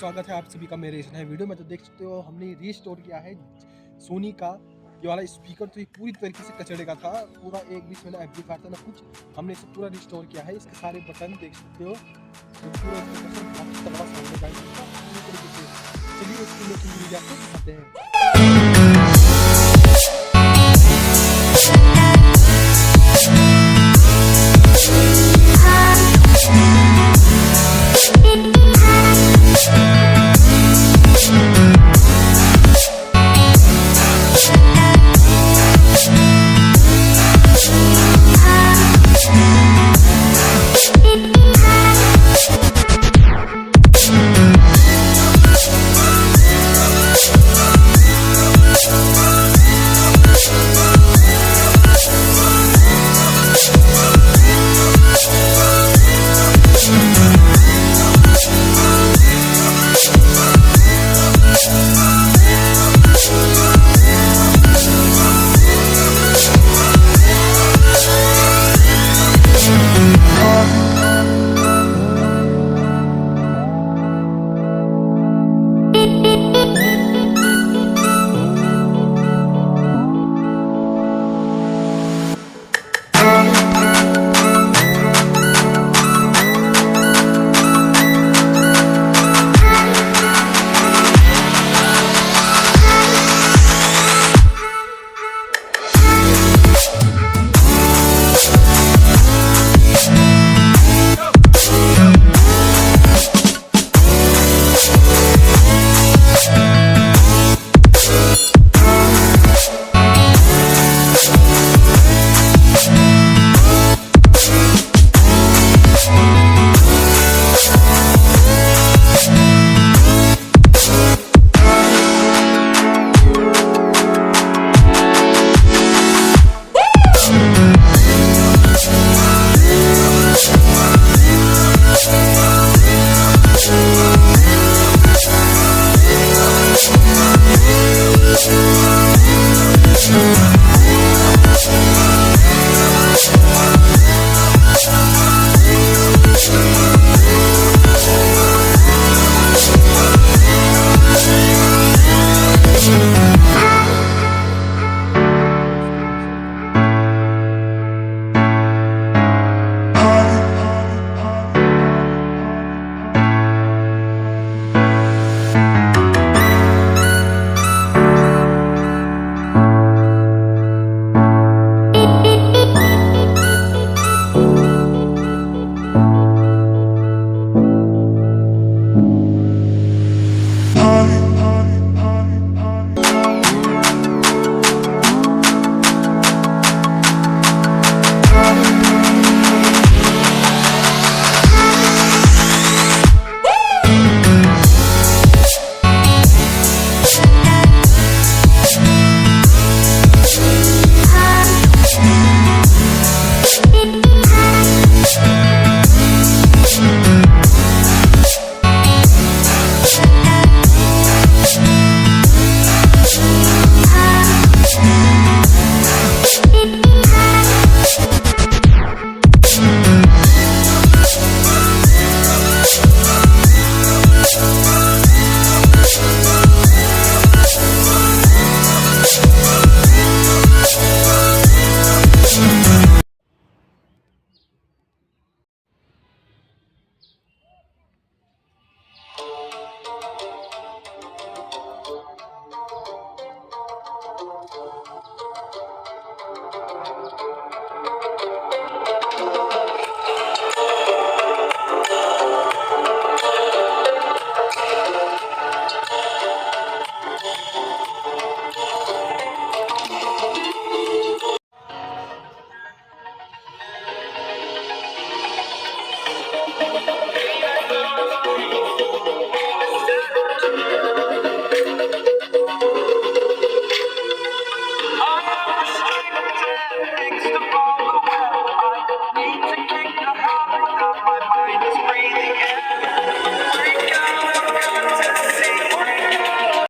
स्वागत है आप सभी का मेरे इस नए वीडियो में। तो देख सकते हो हमने रीस्टोर किया है सोनी का ये वाला स्पीकर। तो ये पूरी तरीके से कचड़े का था, पूरा एक बीच में ना एम्पलीफायर था ना कुछ। हमने इसे पूरा रिस्टोर किया है। इसके सारे बटन देख सकते हो, तो पूरा इसका काफी तगड़ा साउंड है पूरी तरीके से। चलिए इसकी मेकिंग वीडियो आपको दिखाते हैं।